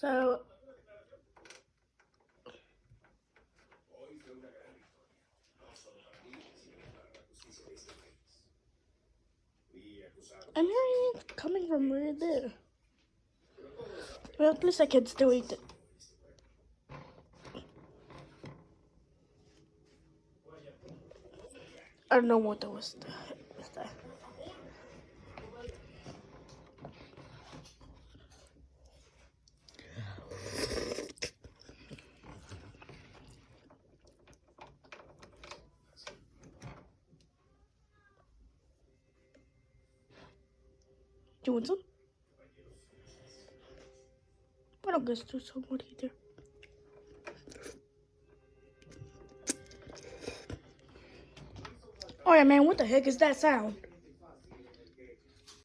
So I'm hearing it coming from right there. Well, at least I can still eat it. I don't know what that was. That. Do you want some? I don't guess there's someone either. Oh yeah, man, what the heck is that sound?